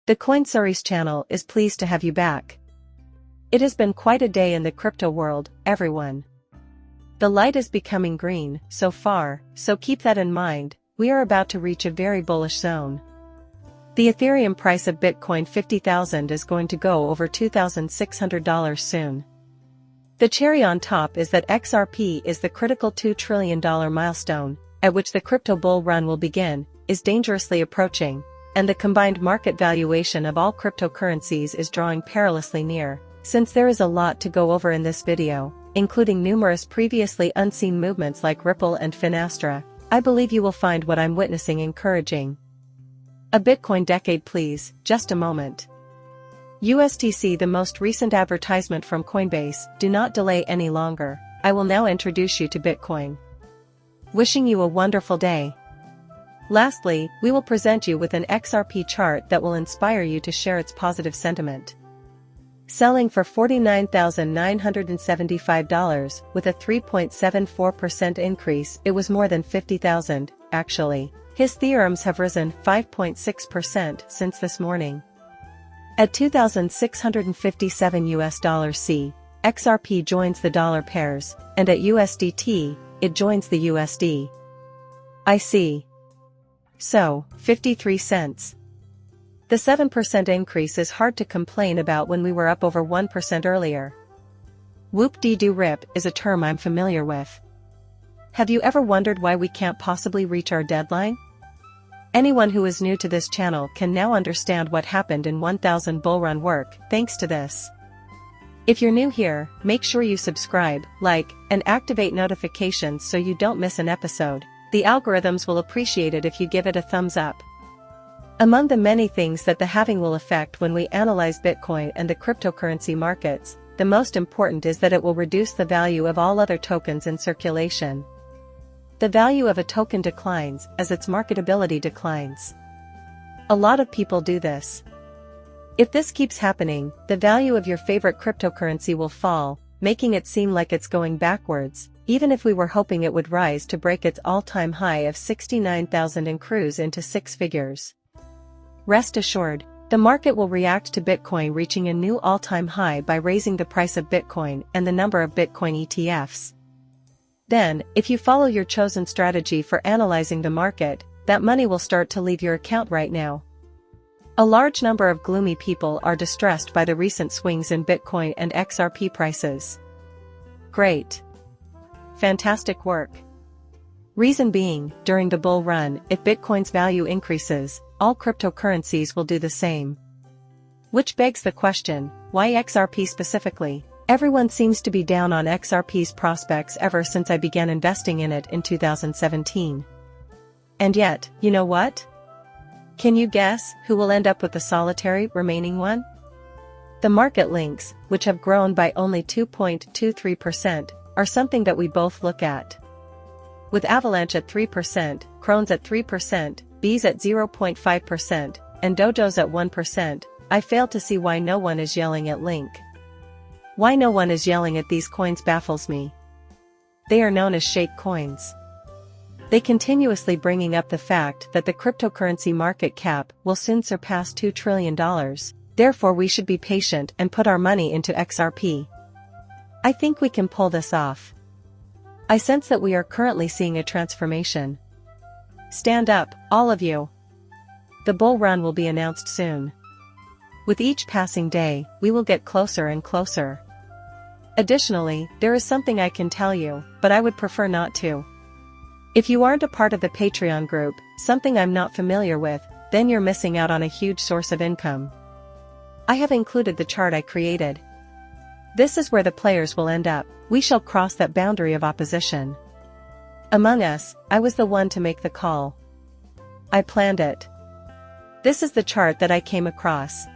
The Coinsaurus channel is pleased to have you back. It has been quite a day in the crypto world, everyone. The light is becoming green so far, so keep that in mind. We are about to reach a very bullish zone. The Ethereum price of Bitcoin 50,000 is going to go over $2,600 soon. The cherry on top is that XRP is the critical $2 trillion milestone, at which the crypto bull run will begin, is dangerously approaching, and the combined market valuation of all cryptocurrencies is drawing perilously near. Since there is a lot to go over in this video, including numerous previously unseen movements like Ripple and Finastra, I believe you will find what I'm witnessing encouraging. A Bitcoin decade please, just a moment. ustc, the most recent advertisement from Coinbase, do not delay any longer. I will now introduce you to Bitcoin. Wishing you a wonderful day. Lastly, we will present you with an XRP chart that will inspire you to share its positive sentiment. Selling for $49,975 with a 3.74% increase. It was more than 50,000, actually. His theorems have risen 5.6% since this morning. At $2,657 USD, XRP joins the dollar pairs, and at USDT, it joins the USD. I see. So, 53 cents. The 7% increase is hard to complain about when we were up over 1% earlier. Whoop-dee-doo-rip is a term I'm familiar with. Have you ever wondered why we can't possibly reach our deadline? Anyone who is new to this channel can now understand what happened in 1000 bullrun work thanks to this. If you're new here, make sure you subscribe, like, and activate notifications so you don't miss an episode. The algorithms will appreciate it if you give it a thumbs up. Among the many things that the halving will affect when we analyze Bitcoin and the cryptocurrency markets, the most important is that it will reduce the value of all other tokens in circulation. The value of a token declines as its marketability declines. A lot of people do this. If this keeps happening, the value of your favorite cryptocurrency will fall, making it seem like it's going backwards, even if we were hoping it would rise to break its all-time high of 69,000 and cruise into six figures. Rest assured, the market will react to Bitcoin reaching a new all-time high by raising the price of Bitcoin and the number of Bitcoin ETFs. Then, if you follow your chosen strategy for analyzing the market, that money will start to leave your account right now. A large number of gloomy people are distressed by the recent swings in Bitcoin and XRP prices. Great. Fantastic work. Reason being, during the bull run, if Bitcoin's value increases, all cryptocurrencies will do the same. Which begs the question, why XRP specifically? Everyone seems to be down on XRP's prospects ever since I began investing in it in 2017. And yet, you know what? Can you guess who will end up with the solitary remaining one? The market links, which have grown by only 2.23%, are something that we both look at. With Avalanche at 3%, Crohn's at 3%, Bees at 0.5%, and Dojos at 1%, I fail to see why no one is yelling at Link. Why no one is yelling at these coins baffles me. They are known as shake coins. They continuously bringing up the fact that the cryptocurrency market cap will soon surpass $2 trillion, therefore we should be patient and put our money into XRP. I think we can pull this off. I sense that we are currently seeing a transformation. Stand up, all of you. The bull run will be announced soon. With each passing day, we will get closer and closer. Additionally, there is something I can tell you, but I would prefer not to. If you aren't a part of the Patreon group, something I'm not familiar with, then you're missing out on a huge source of income. I have included the chart I created. This is where the players will end up. We shall cross that boundary of opposition. Among us, I was the one to make the call. I planned it. This is the chart that I came across.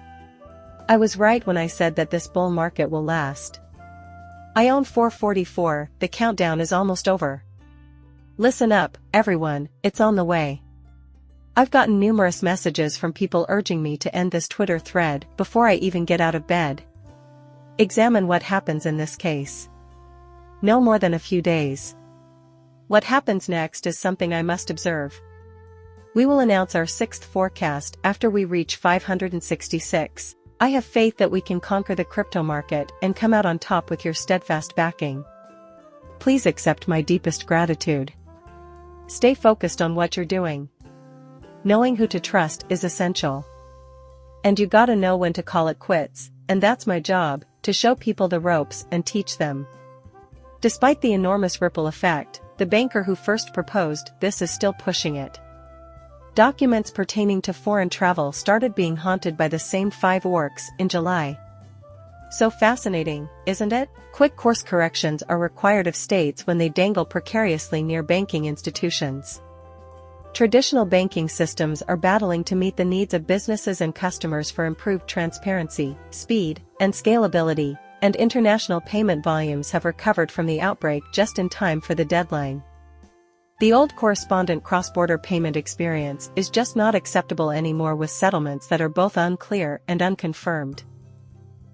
I was right when I said that this bull market will last. I own 444, the countdown is almost over. Listen up, everyone, it's on the way. I've gotten numerous messages from people urging me to end this Twitter thread before I even get out of bed. Examine what happens in this case. No more than a few days. What happens next is something I must observe. We will announce our sixth forecast after we reach 566. I have faith that we can conquer the crypto market and come out on top with your steadfast backing. Please accept my deepest gratitude. Stay focused on what you're doing. Knowing who to trust is essential. And you gotta know when to call it quits, and that's my job, to show people the ropes and teach them. Despite the enormous ripple effect, the banker who first proposed this is still pushing it. Documents pertaining to foreign travel started being haunted by the same 5 orcs in July. So fascinating, isn't it? Quick course corrections are required of states when they dangle precariously near banking institutions. Traditional banking systems are battling to meet the needs of businesses and customers for improved transparency, speed, and scalability, and international payment volumes have recovered from the outbreak just in time for the deadline. The old correspondent cross-border payment experience is just not acceptable anymore with settlements that are both unclear and unconfirmed.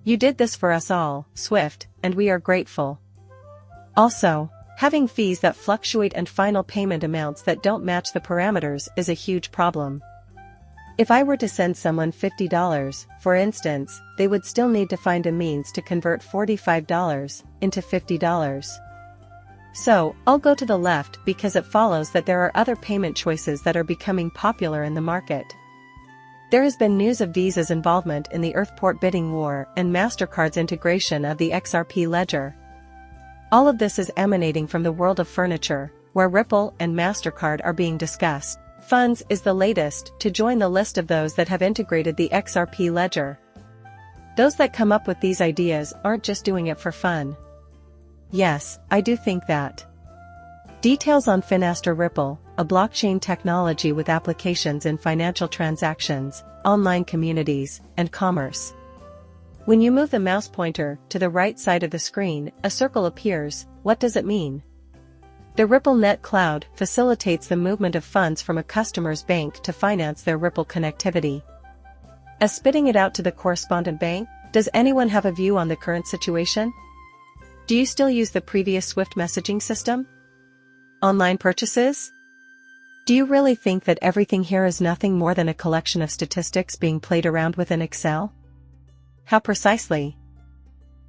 You did this for us all, SWIFT, and we are grateful. Also, having fees that fluctuate and final payment amounts that don't match the parameters is a huge problem. If I were to send someone $50, for instance, they would still need to find a means to convert $45 into $50. So, I'll go to the left because it follows that there are other payment choices that are becoming popular in the market. There has been news of Visa's involvement in the Earthport bidding war and MasterCard's integration of the XRP ledger. All of this is emanating from the world of furniture, where Ripple and MasterCard are being discussed. Funds is the latest to join the list of those that have integrated the XRP ledger. Those that come up with these ideas aren't just doing it for fun. Yes, I do think that. Details on Finastra Ripple, a blockchain technology with applications in financial transactions, online communities, and commerce. When you move the mouse pointer to the right side of the screen, a circle appears. What does it mean? The RippleNet Cloud facilitates the movement of funds from a customer's bank to finance their Ripple connectivity. As spitting it out to the correspondent bank, does anyone have a view on the current situation? Do you still use the previous Swift messaging system? Online purchases? Do you really think that everything here is nothing more than a collection of statistics being played around with in Excel? How precisely?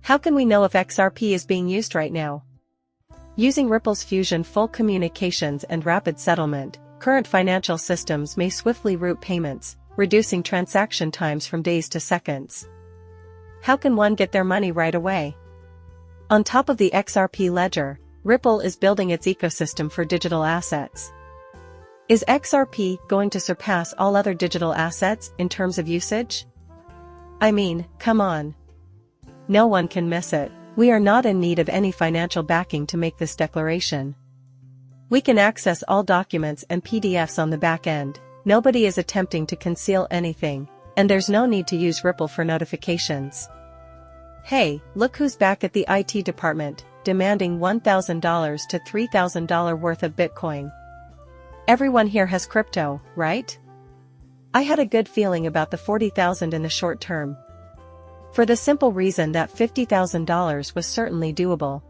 How can we know if XRP is being used right now? Using Ripple's Fusion full communications and rapid settlement, current financial systems may swiftly route payments, reducing transaction times from days to seconds. How can one get their money right away? On top of the XRP ledger, Ripple is building its ecosystem for digital assets. Is XRP going to surpass all other digital assets in terms of usage? I mean, come on. No one can miss it. We are not in need of any financial backing to make this declaration. We can access all documents and PDFs on the back end. Nobody is attempting to conceal anything, and there's no need to use Ripple for notifications. Hey, look who's back at the IT department, demanding $1,000 to $3,000 worth of Bitcoin. Everyone here has crypto, right? I had a good feeling about the $40,000 in the short term. For the simple reason that $50,000 was certainly doable.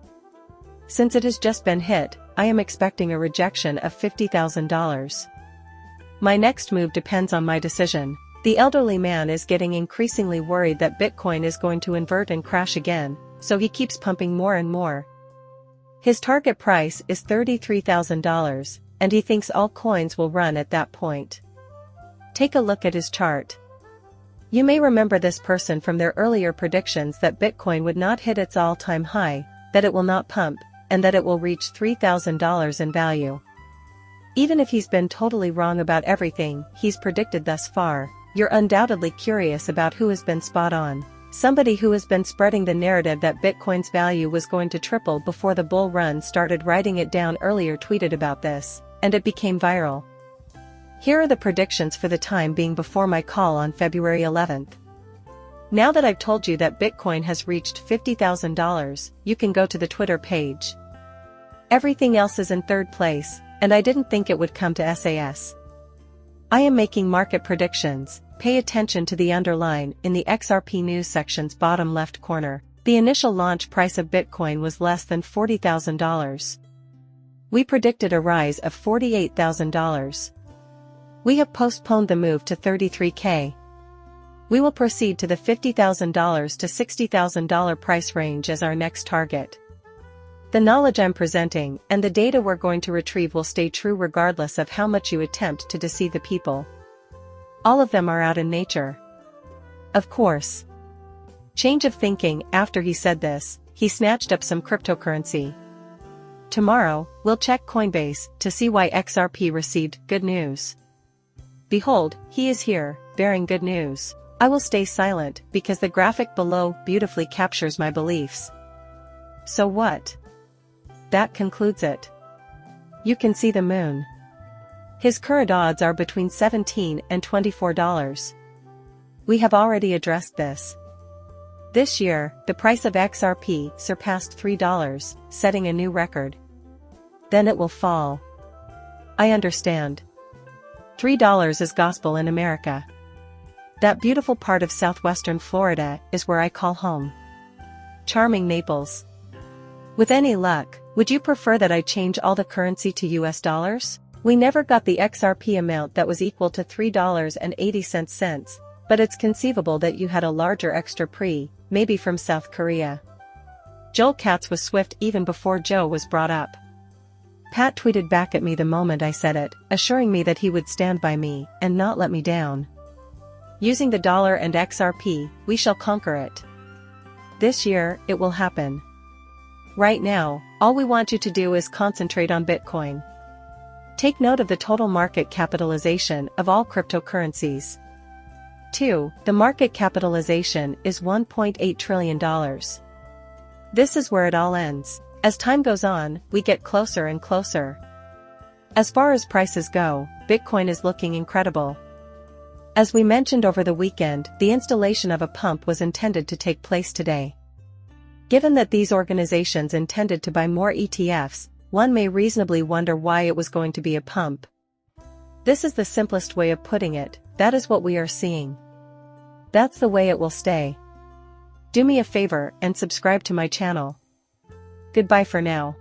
Since it has just been hit, I am expecting a rejection of $50,000. My next move depends on my decision. The elderly man is getting increasingly worried that Bitcoin is going to invert and crash again, so he keeps pumping more and more. His target price is $33,000, and he thinks all coins will run at that point. Take a look at his chart. You may remember this person from their earlier predictions that Bitcoin would not hit its all-time high, that it will not pump, and that it will reach $3,000 in value. Even if he's been totally wrong about everything he's predicted thus far, you're undoubtedly curious about who has been spot on. Somebody who has been spreading the narrative that Bitcoin's value was going to triple before the bull run started writing it down earlier tweeted about this, and it became viral. Here are the predictions for the time being before my call on February 11th. Now that I've told you that Bitcoin has reached $50,000, you can go to the Twitter page. Everything else is in third place, and I didn't think it would come to SAS. I am making market predictions. Pay attention to the underline in the XRP news section's bottom left corner. The initial launch price of Bitcoin was less than $40,000. We predicted a rise of $48,000. We have postponed the move to 33K. We will proceed to the $50,000 to $60,000 price range as our next target. The knowledge I'm presenting and the data we're going to retrieve will stay true regardless of how much you attempt to deceive the people. All of them are out in nature. Of course. Change of thinking. After he said this, he snatched up some cryptocurrency. Tomorrow, we'll check Coinbase to see why XRP received good news. Behold, he is here, bearing good news. I will stay silent because the graphic below beautifully captures my beliefs. So what? That concludes it. You can see the moon. His current odds are between $17 and $24. We have already addressed this. This year, the price of XRP surpassed $3, setting a new record. Then it will fall. I understand. $3 is gospel in America. That beautiful part of southwestern Florida is where I call home. Charming Naples. With any luck, would you prefer that I change all the currency to US dollars? We never got the XRP amount that was equal to $3.80, but it's conceivable that you had a larger extra maybe from South Korea. Joel Katz was swift even before Joe was brought up. Pat tweeted back at me the moment I said it, assuring me that he would stand by me and not let me down. Using the dollar and XRP, we shall conquer it. This year, it will happen. Right now, all we want you to do is concentrate on Bitcoin. Take note of the total market capitalization of all cryptocurrencies. 2. The market capitalization is $1.8 trillion. This is where it all ends. As time goes on, we get closer and closer. As far as prices go, Bitcoin is looking incredible. As we mentioned over the weekend, the installation of a pump was intended to take place today. Given that these organizations intended to buy more ETFs, one may reasonably wonder why it was going to be a pump. This is the simplest way of putting it, that is what we are seeing. That's the way it will stay. Do me a favor and subscribe to my channel. Goodbye for now.